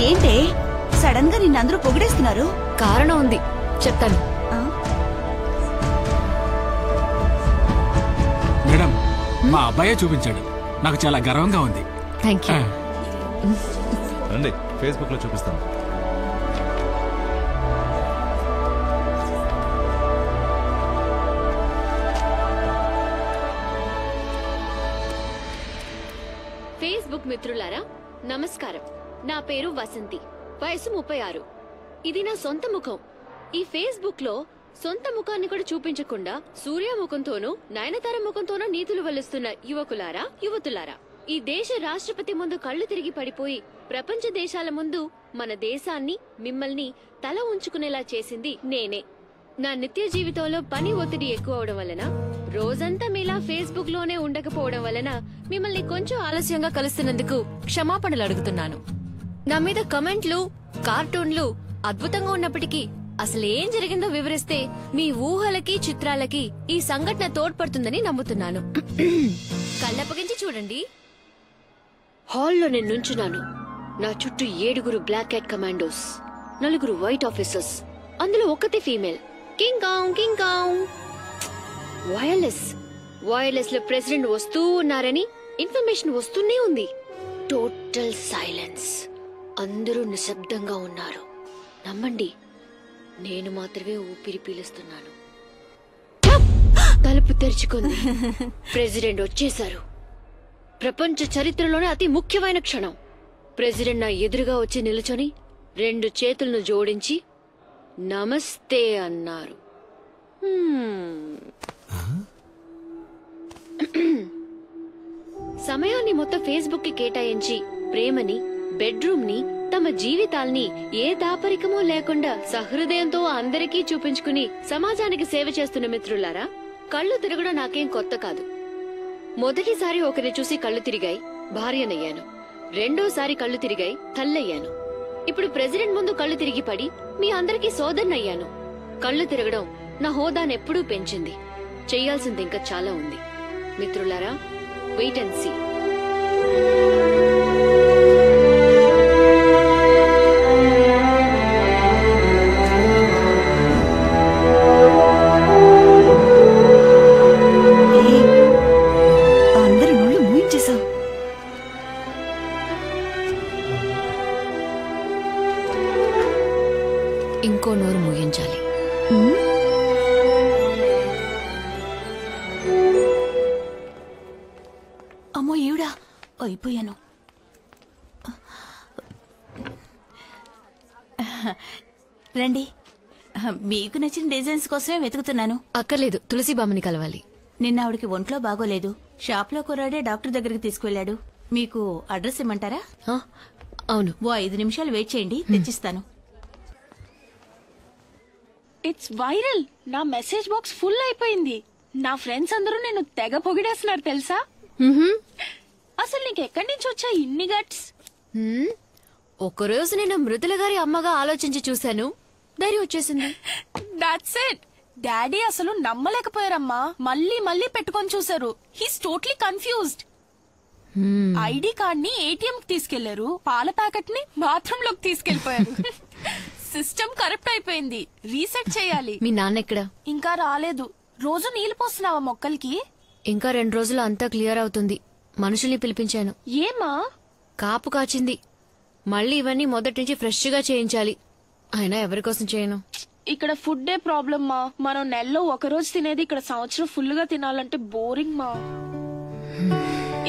ఏంటే సడన్ గా నిన్నందరూ పొగిడేస్తున్నారు? కారణం ఉంది, చెప్తాను. మేడం, మా అబ్బాయే చూపించాడు. నాకు చాలా గర్వంగా ఉంది. Thank you. రండి, ఫేస్బుక్ లో చూపిస్తాను. ఫేస్బుక్ మిత్రులారా నమస్కారం. నా పేరు వసంతి, వయసు 36. ఇది నా సొంత ముఖం. ఈ ఫేస్బుక్ లో సొంత ముఖాన్ని కూడా చూపించకుండా సూర్య ముఖంతోనూ నయనతార ముఖంతోనూ నీతులు వల్లిస్తున్న యువకులారా, యువతులారా, ఈ దేశ రాష్ట్రపతి ముందు కళ్లు తిరిగి పడిపోయి ప్రపంచ దేశాల ముందు మన దేశాన్ని, మిమ్మల్ని తల ఉంచుకునేలా చేసింది నేనే. నా నిత్య జీవితంలో పని ఒత్తిడి ఎక్కువ అవడం వలన, రోజంతా మీలా ఫేస్బుక్ లోనే ఉండకపోవడం వలన మిమ్మల్ని కొంచెం ఆలస్యంగా కలుస్తున్నందుకు క్షమాపణలు అడుగుతున్నాను. నా మీద కమెంట్లు, కార్టూన్లు అద్భుతంగా ఉన్నప్పటికీ అసలేం జరిగిందో వివరిస్తే మీ ఊహలకి, చిత్రాలకి ఈ సంఘటన తోడ్పడుతుందని నమ్ముతున్నాను. కళ్ళప్పగించి చూడండి. హాల్లో నేను నుంచున్నాను. నా చుట్టూ 7 black cat commandos, 4 white officers, అందులో ఒకటి female. King Kong King Kong. Wireless లో ప్రెసిడెంట్ వస్తూ ఉన్నారని ఇన్ఫర్మేషన్ వస్తూనే ఉంది. Total silence. అందరూ నిశ్శబ్దంగా ఉన్నారు. నమ్మండి, నేను మాత్రమే ఊపిరి పీలుస్తున్నాను. తలుపు తెరుచుకుంది. ప్రెసిడెంట్ వచ్చేశారు. ప్రపంచ చరిత్రలోనే అతి ముఖ్యమైన క్షణం. ప్రెసిడెంట్ నా ఎదురుగా వచ్చి నిలుచొని 2 చేతులను జోడించి నమస్తే అన్నారు. సమయాన్ని మొత్తం ఫేస్బుక్ కి కేటాయించి ప్రేమని, బెడ్రూమ్ ని, తమ జీవితాల్ని ఏ దాపరికమో లేకుండా సహృదయంతో అందరికీ చూపించుకుని సమాజానికి సేవ చేస్తున్న మిత్రులారా, కళ్ళు తిరగడం నాకేం కొత్త కాదు. మొదటిసారి ఒకరిని చూసి కళ్ళు తిరిగాయి, భార్యనయ్యాను. రెండోసారి కళ్ళు తిరిగాయి, తల్లయ్యాను. ఇప్పుడు ప్రెసిడెంట్ ముందు కళ్ళు తిరిగి పడి మీ అందరికీ సోదరునయ్యాను. కళ్ళు తిరగడం నా హోదానెప్పుడూ పెంచింది. చెయ్యాల్సింది ఇంకా చాలా ఉంది. మిత్రులారా, వెయిట్ అండ్ సీ. అందరి నోళ్ళు మూయించేశావు. ఇంకో నోరు ముగించాలి. అమ్మో ఈవిడా, అయిపోయాను. రండి, మీకు నచ్చిన డిజైన్స్ కోసమే వెతుకుతున్నాను. అక్కర్లేదు, తులసి బామ్మని కలవాలి. నిన్న ఆవిడకి ఒంట్లో బాగోలేదు. షాప్ లో కుర్రాడే డాక్టర్ దగ్గరికి తీసుకువెళ్లాడు. మీకు అడ్రస్ ఇమ్మంటారా? అవును. ఓ 5 నిమిషాలు వెయిట్ చేయండి, తెచ్చిస్తాను. It's viral. నా మెసేజ్ బాక్స్ ఫుల్ అయిపోయింది. నా ఫ్రెండ్స్ అందరూ నేను తెగ పొగిడేస్తున్నారు తెలుసా? అసలు నీకెక్కడి నుంచి వచ్చా ఇన్ని గట్స్? ఒకరోజు నేను మృదుల గారి అమ్మగా ఆలోచించి చూశాను, ధైర్యం వచ్చేసింది. That's it. డాడీ అసలు నమ్మలేకపోయారమ్మా. మళ్ళీ మళ్ళీ పెట్టుకొని చూసారు. He's totally confused. ID card ని ఏటీఎం కి తీసుకెళ్లారు, పాల ప్యాకెట్ ని బాత్రూమ్ లోకి తీసుకెళ్లిపోయారు. సిస్టమ్ కరప్ట్ అయిపోయింది, రీసెట్ చేయాలి. మీ నాన్న ఎక్కడ? ఇంకా రాలేదు. రోజు నీళ్లు పోస్తున్నావా మొక్కలకి? ఇంకా 2 రోజులు అంతా క్లియర్ అవుతుంది. మనుషుల్ని పిలిపించాను. ఏమా? కాపు కాచింది. మళ్ళీ ఇవన్నీ మొదటి నుంచి ఫ్రెష్ గా చేయించాలి. అయినా ఎవరి కోసం చేయను? ఇక్కడ ఫుడ్డే ప్రాబ్లమ్ మా. మనం నెలలో 1 రోజు తినేది ఇక్కడ సంవత్సరం ఫుల్ గా తినాలంటే బోరింగ్ మా.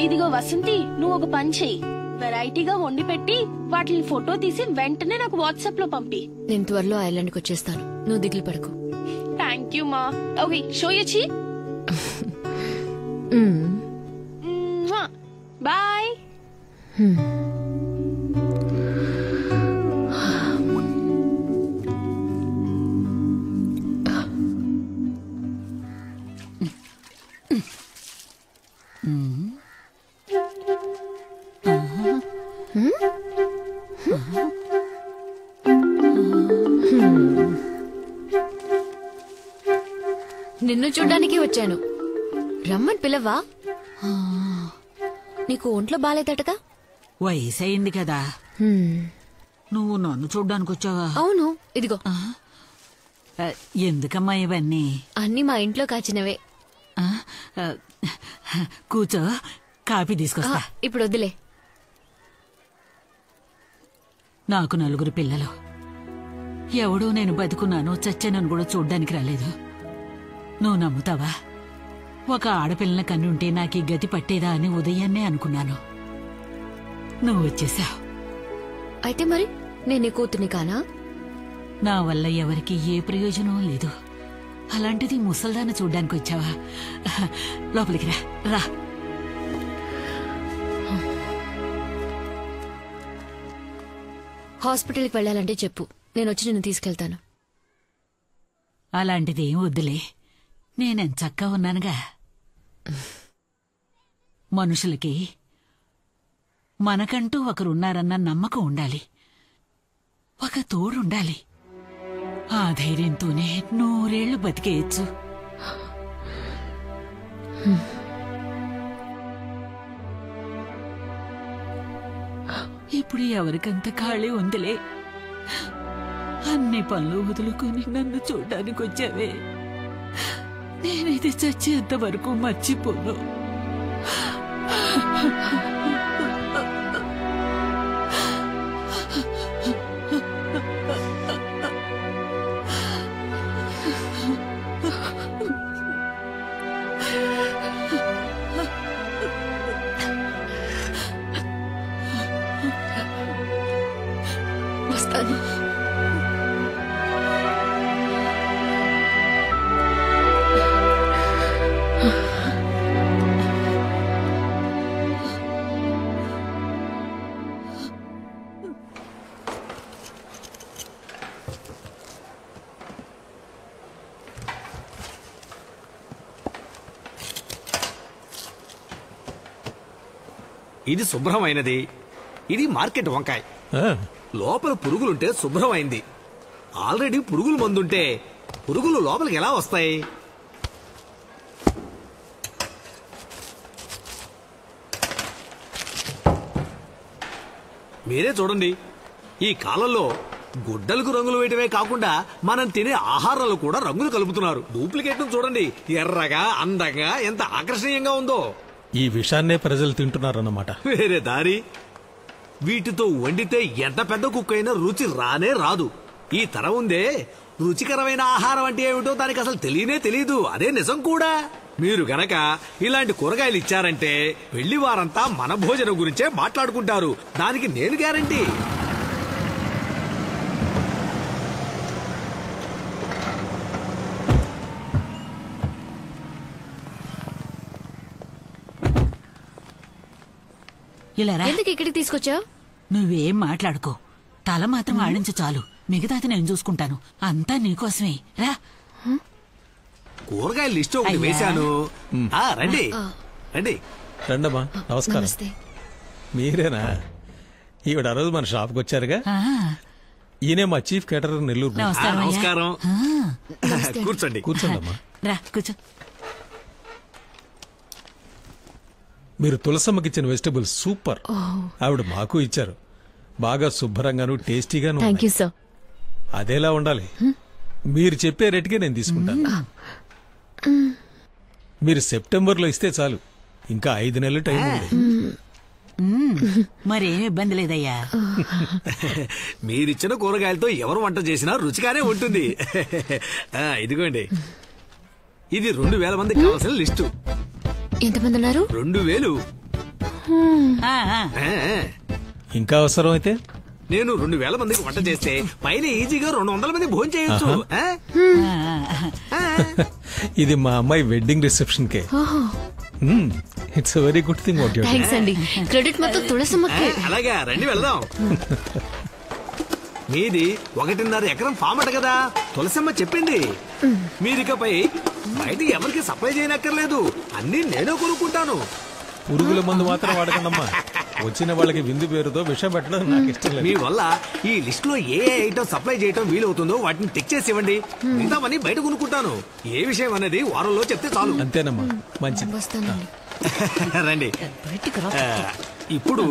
ఇదిగో వసంతి, నువ్వు ఒక పని చెయ్యి. వెరైటీగా వండి పెట్టి వాటిని ఫోటో తీసి వెంటనే నాకు వాట్సాప్ లో పంపి. నేను త్వరలో ఐలాండ్ కి వచ్చేస్తాను, నువ్వు దిగులు పడకు. థ్యాంక్ యూ మా. ఓకే, షో యచ్చి. బాయ్. నిన్ను చూడ్డానికి వచ్చాను. రమ్మని పిలవా? నీకు ఒంట్లో బాలేదటగా? వయసయింది కదా. నువ్వు నన్ను చూడ్డానికి వచ్చావా? అవును, ఇదిగో. ఎందుకమ్మా ఇవన్నీ? అన్ని మా ఇంట్లో కాచినవే. ఆ, ఆ, కూర్చో, కాఫీ తీసుకొస్తా. ఇప్పుడు వద్దులే. నాకు 4 పిల్లలు. ఎవడూ నేను బతుకున్నాను చచ్చానని కూడా చూడ్డానికి రాలేదు. నువ్వు నమ్ముతావా? ఒక ఆడపిల్లల కన్నుంటే నాకు ఈ గతి పట్టేదా అని ఉదయాన్నే అనుకున్నాను. నువ్వు వచ్చేసావు. అయితే మరి నేనే కూతుని కానా? నా వల్ల ఎవరికి ఏ ప్రయోజనం లేదు. అలాంటిది ముసల్దాన్ని చూడ్డానికి వచ్చావా? లోపలికి రా. రా. హాస్పిటల్కి వెళ్ళాలంటే చెప్పు, నేను వచ్చి నిన్ను తీసుకెళ్తాను. అలాంటిదేం వద్దులే, నేనెంచక్కా ఉన్నానుగా. మనుషులకి మనకంటూ ఒకరున్నారన్న నమ్మకం ఉండాలి, ఒక తోడుండాలి. ఆ ధైర్యంతోనే 100 ఏళ్లు బతికేయచ్చు. ఇప్పుడు ఎవరికంత ఖాళీ ఉందిలే. అన్ని పనులు వదులుకొని నన్ను చూడ్డానికి వచ్చావే. నేనైతే చచ్చేంత వరకు మర్చిపోను. వస్తాను. ఇది శుభ్రమైనది, ఇది మార్కెట్ వంకాయ. లోపల పురుగులుంటే శుభ్రమైంది. ఆల్రెడీ పురుగుల మందుంటే పురుగులు లోపలికి ఎలా వస్తాయి? మీరే చూడండి, ఈ కాలంలో గుడ్డలకు రంగులు వేయటమే కాకుండా మనం తినే ఆహారాలు కూడా రంగులు కలుపుతున్నారు. డూప్లికేట్ చూడండి, ఎర్రగా అందంగా ఎంత ఆకర్షణీయంగా ఉందో. ఈ విషాన్నే ప్రజలు తింటున్నారన్నమాట. వేరే దారి. వీటితో వండితే ఎంత పెద్ద కుక్క అయినా రుచి రానే రాదు. ఈ తరం ఉందే, రుచికరమైన ఆహారం అంటే ఏమిటో దానికి అసలు తెలియనే తెలీదు. అదే నిజం కూడా. మీరు గనక ఇలాంటి కూరగాయలు ఇచ్చారంటే పెళ్లి వారంతా మన భోజనం గురించే మాట్లాడుకుంటారు. దానికి నేను గ్యారంటీ. ఇలా రా. ఎందుకు ఇక్కడికి తీసుకొచ్చావు? నువ్వేం మాట్లాడుకో, తల మాత్రం ఆడించు చాలు. మిగతాది నేను చూసుకుంటాను. అంతా నీకోసమే. రా. కూరగాయల లిస్ట్ ఒకటి వేశాను. రండి రండి. రండమ్మా. నమస్కారం. నమస్తే. మీరేనా? ఈవిడ ఆ రోజు మన షాప్కి వచ్చారుగా. ఆ, ఈయనే మా చీఫ్ కేటరర్ నెల్లూరు. నమస్కారం అయ్యా. నమస్కారం. నమస్తే. కూర్చోండి. కూర్చోండమ్మా. రా కూర్చో. మీరు తులసమ్మకిచ్చిన వెజిటబుల్స్ సూపర్. ఆవిడ మాకు ఇచ్చారు. బాగా శుభ్రంగాను టేస్టీగాను. Thank you sir. అదేలా ఉండాలి. మీరు చెప్పే రేటుకే నేను తీసుకుంటాను. మీరు సెప్టెంబర్లో ఇస్తే చాలు. ఇంకా 5 నెలలు టైం ఉంది. మరేం ఇబ్బంది లేదయ్యా. మీరిచ్చిన కూరగాయలతో ఎవరు వంట చేసినా రుచిగానే ఉంటుంది. ఇదిగోండి, ఇది 2000 మందికి కావాల్సిన లిస్టు. ఎంతమంది ఉన్నారు? 2000. ఆ, ఆ. ఇంకా అవసరం అయితే నేను 2000 మందికి వంట చేస్తే పైన ఈజీగా 200 మంది భోజనం చేయొచ్చు. ఇది మా అమ్మాయి wedding reception K. It's very good thing. Thanks అండి. క్రెడిట్ మొత్తం తులసమ్మకే. అలాగా, రండి వెళ్దాం. మీది 1.5 ఎకరం ఫామ్ అట కదా, తులసమ్మ చెప్పింది. మీరికపై బయట ఎవరికి సప్లై చేయనక్కర్లేదు. అన్ని నేనే కొనుక్కుంటాను. పురుగుల మందు మాత్రం వాడకండమ్మా. వచ్చిన వాళ్ళకి విందు పేరుతో విషం పెట్టడం నాకు ఇష్టం లేదు. మీ వల్ల ఈ లిస్ట్ లో ఏ ఐటమ్ సప్లై చేయటం వీలవుతుందో వాటిని టిక్ చేసి ఇవ్వండి. మిగతావన్నీ బయట కొనుక్కుంటాను. ఏ విషయం అనేది వారంలో చెప్తే చాలు. అంతేనమ్మా. మంచిది. వస్తానండి. రండి. బయటికి రా. ఇప్పుడు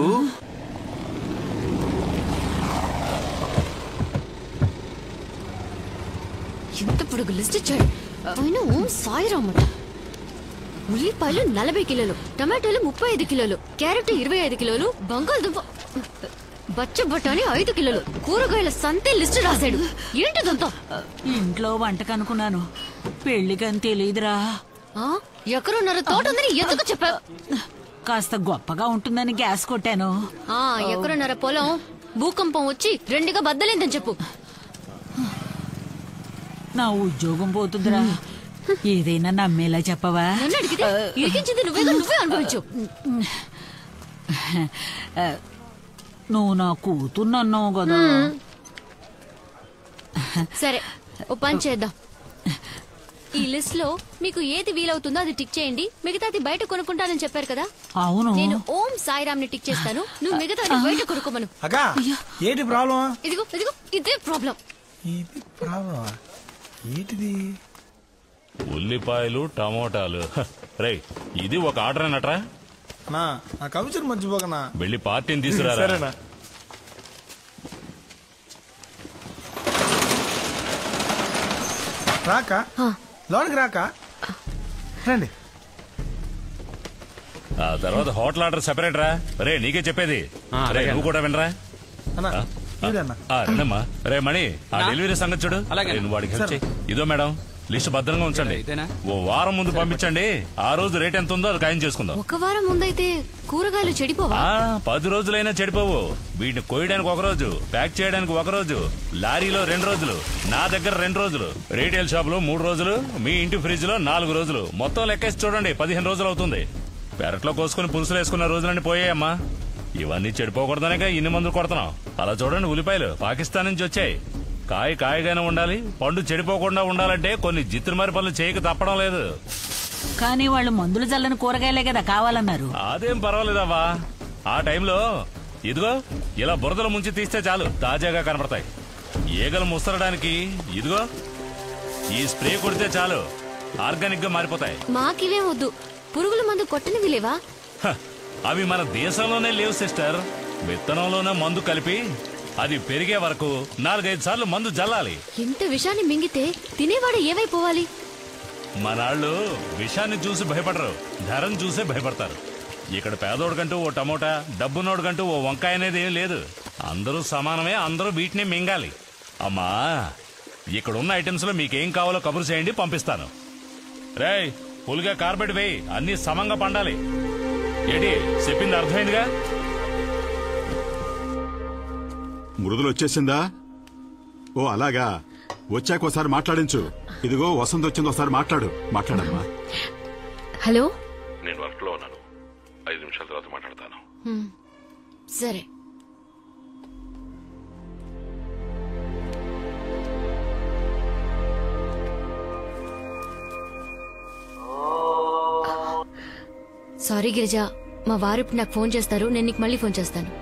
పొడుగు లిస్ట్ ఇచ్చాడు. ఆయన ఓం సాయిరామ్ అట. ఉల్లిపాయలు 40 కిలోలు, టమాటాలు 35 కిలోలు, క్యారెట్ 25 కిలోలు, బంగాళదుంప బచ్చ బఠానీ 5 కిలోలు, కూరగాయల సంతే లిస్ట్ రాశాడు. ఏంటిదంతా? ఇంట్లో వంటకనుకున్నాను, పెళ్లికని తెలీదురా. ఎక్కడున్నారో తోట ఉందని ఎందుకు చెప్పావు? కాస్త గొప్పగా ఉంటుందని గ్యాస్ కొట్టాను. ఎక్కడున్నారో పొలం భూకంపం వచ్చి రెండుగా బద్దలేందని చెప్పు. నా ఉద్యోగం పోతుందిరా. ఏదైనా నమ్మేలా చెప్పవా? నన్ను అడిగితే ఇరికించింది నువ్వే అనుభవించు. నువ్వు నా కూతుర్నన్నావు కదా. సరే, ఓ పని చేద్దాం. ఈ లిస్ట్ లో మీకు ఏది వీలవుతుందో అది టిక్ చేయండి. మిగతాది బయట కొనుక్కుంటానని చెప్పారు కదా. అవును. నేను ఓం సాయిరామ్ ని టిక్ చేస్తాను, నువ్వు మిగతాది బయట కొనుక్కోమను. ఏంటి ప్రాబ్లం? ఇదిగో ఇదే ప్రాబ్లం. ఏంటిది? ఉల్లిపాయలు, టమోటాలు. రేయ్, ఇది ఒక ఆర్డర్ అన్నట్రా. నా కమిషన్ మర్చిపోకనా. వెళ్ళి పార్టీని తీసుకురా. సరేనా? రాక లోనికి రాక రండి. ఆ తర్వాత హోటల్ ఆర్డర్ సెపరేట్ రా. రే, నీకే చెప్పేది. రే, నువ్వు కూడా వినరా. రండమ్మా. రే మణి, ఆ డెలివరీ సంగతి చూడు. నువ్వు వాడికి హెల్ప్ చేయి. ఇదో మేడం, లిస్ట్ భద్రంగా ఉంచండి. ఓ వారం ముందు పంపించండి. ఆ రోజు రేట్ ఎంత ఉందో అది ఖాయం చేసుకుందాం. ఒక వారం ముందైతే కూరగాయలు చెడిపోవా? 10 రోజులైనా చెడిపోవు. వీటిని కోయడానికి 1 రోజు, ప్యాక్ చేయడానికి 1 రోజు, లారీలో 2 రోజులు, నా దగ్గర 2 రోజులు, రీటైల్ షాప్ లో 3 రోజులు, మీ ఇంటి ఫ్రిడ్జ్ లో 4 రోజులు. మొత్తం లెక్కేసి చూడండి, 15 రోజులు అవుతుంది. పెరట్లో కోసుకుని పులుసులు వేసుకున్న రోజులన్నీ పోయాయమ్మా. ఇవన్నీ చెడిపోకూడదనే ఇన్ని మందులు కొడుతున్నాం. అలా చూడండి, ఉల్లిపాయలు పాకిస్తాన్ నుంచి వచ్చాయి. కాయగానే ఉండాలి, పండు చెడిపోకుండా ఉండాలంటే కొన్ని జిత్తుమారి పనులు చేయక తప్పడం లేదు. కానీ వాళ్ళు మందులు చల్లని కూరగాయలే కదా కావాలన్నారు. అదేం పర్వాలేదవ్వా. ఆ టైంలో ఇదిగో ఇలా బురదలు ముంచి తీస్తే చాలు, తాజాగా కనపడతాయి. ఈగలు ముసరడానికి ఇదిగో ఈ స్ప్రే కొడితే చాలు, ఆర్గానిక్ గా మారిపోతాయి. మాకివే వద్దు, పురుగుల మందు కొట్టనివి లేవా? అవి మన దేశంలోనే లేవు సిస్టర్. విత్తనంలోనే మందు కలిపి అది పెరిగే వరకు 4-5 సార్లు మందు జల్లాలి. ఇంత విషాన్ని మింగితే తినేవాడు ఏమైపోవాలి? మనాళ్ళు విషాన్ని చూసి భయపడరు, ధరను చూసే భయపడతారు. ఇక్కడ పేదోడికంటూ ఓ టమోటా, డబ్బునోడికంటూ ఓ వంకాయ అనేది ఏం లేదు. అందరూ సమానమే, అందరూ వీటిని మింగాలి. అమ్మా, ఇక్కడున్న ఐటమ్స్ లో మీకేం కావాలో కబురు చేయండి, పంపిస్తాను. రేయ్, పులిగా కార్పెట్ వేయి, అన్ని సమంగా పండాలి. ఏంటి చెప్పింది అర్థమైందిగా? మృదులు వచ్చేసిందా? ఓ అలాగా, వచ్చాక ఒకసారి మాట్లాడించు. ఇదిగో వసంత్ వచ్చింది, ఒకసారి మాట్లాడమ్మా. హలో, నేను వర్క్ లో ఉన్నాను, 5 నిమిషాల తర్వాత మాట్లాడతాను. సరే. సారీ గిరిజ, మా వారు ఇప్పుడు నాకు ఫోన్ చేస్తారు, నేను నీకు మళ్ళీ ఫోన్ చేస్తాను.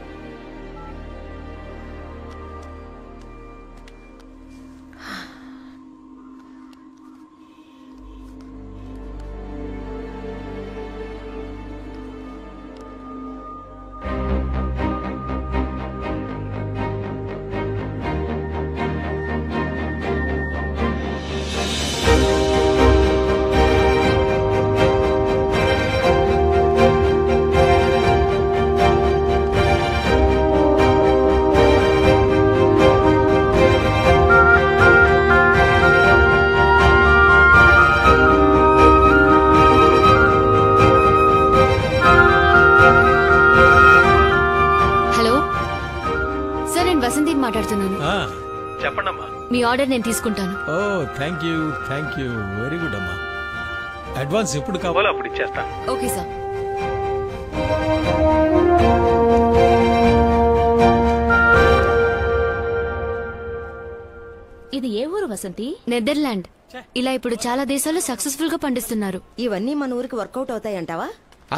చెప్పండమ్మా. మీ ఆర్డర్ నేను తీసుకుంటాను. ఓ థ్యాంక్ యూ వెరీ గుడ్ అమ్మా. అడ్వాన్స్ ఎప్పుడు కావాలో అప్పుడు ఇచ్చేస్తాను. Okay sir. ఇది ఏ ఊరు వసంతి? నెదర్లాండ్. ఇలా ఇప్పుడు చాలా దేశాలు సక్సెస్ఫుల్ గా పండిస్తున్నారు. ఇవన్నీ మన ఊరికి వర్కౌట్ అవుతాయంటావా?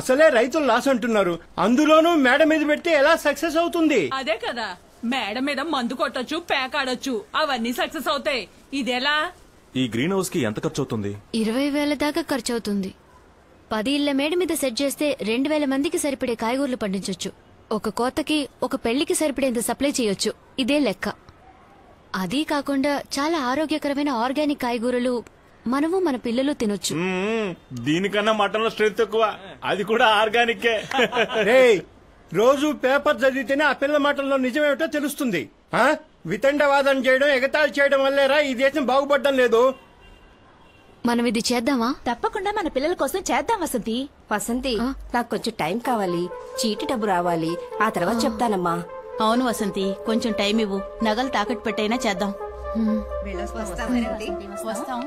అసలే రైతులు లాస్ అంటున్నారు, అందులోనూ మేడ మీద పెడితే ఎలా సక్సెస్ అవుతుంది? అదే కదా, మేడ మీద మందు కొట్టొచ్చు, పేకాడొచ్చు, అవన్నీ సక్సెస్ అవుతాయి. ఇదెలా? ఈ గ్రీన్ హౌస్ కి ఎంత ఖర్చు అవుతుంది? 20,000 దాకా ఖర్చు అవుతుంది. 10 ఇళ్ల మేడ మీద సెట్ చేస్తే 2,000 మందికి సరిపడే కాయగూరలు పండించొచ్చు. ఒక కోతకి, ఒక పెళ్లికి సరిపడేంత సప్లై చేయొచ్చు. ఇదే లెక్క. అదీ కాకుండా చాలా ఆరోగ్యకరమైన ఆర్గానిక్ కాయగూరలు మనము మన పిల్లలు తినొచ్చు. దీనికన్నా మటన్ లో స్ట్రెంత్ ఎక్కువ, అది కూడా ఆర్గానిక్. రోజు పేపర్ చదివితేనే ఆ పిల్ల మాటల్లో నిజమేమిటో తెలుస్తుంది. వితండవాదం చేయడం, ఎగతాళి చేయడం వల్లేరా ఈ దేశం బాగుపడడం లేదు. మనం ఇది చేద్దామా? తప్పకుండా మన పిల్లల కోసం చేద్దాం వసంతి. వసంతి, నాకు కొంచెం టైం కావాలి. చీటి డబ్బు రావాలి, ఆ తర్వాత చెప్తానమ్మా. అవును వసంతి, కొంచెం టైం ఇవ్వు. నగలు తాకట్టు పెట్టైనా చేద్దాం. వస్తాం.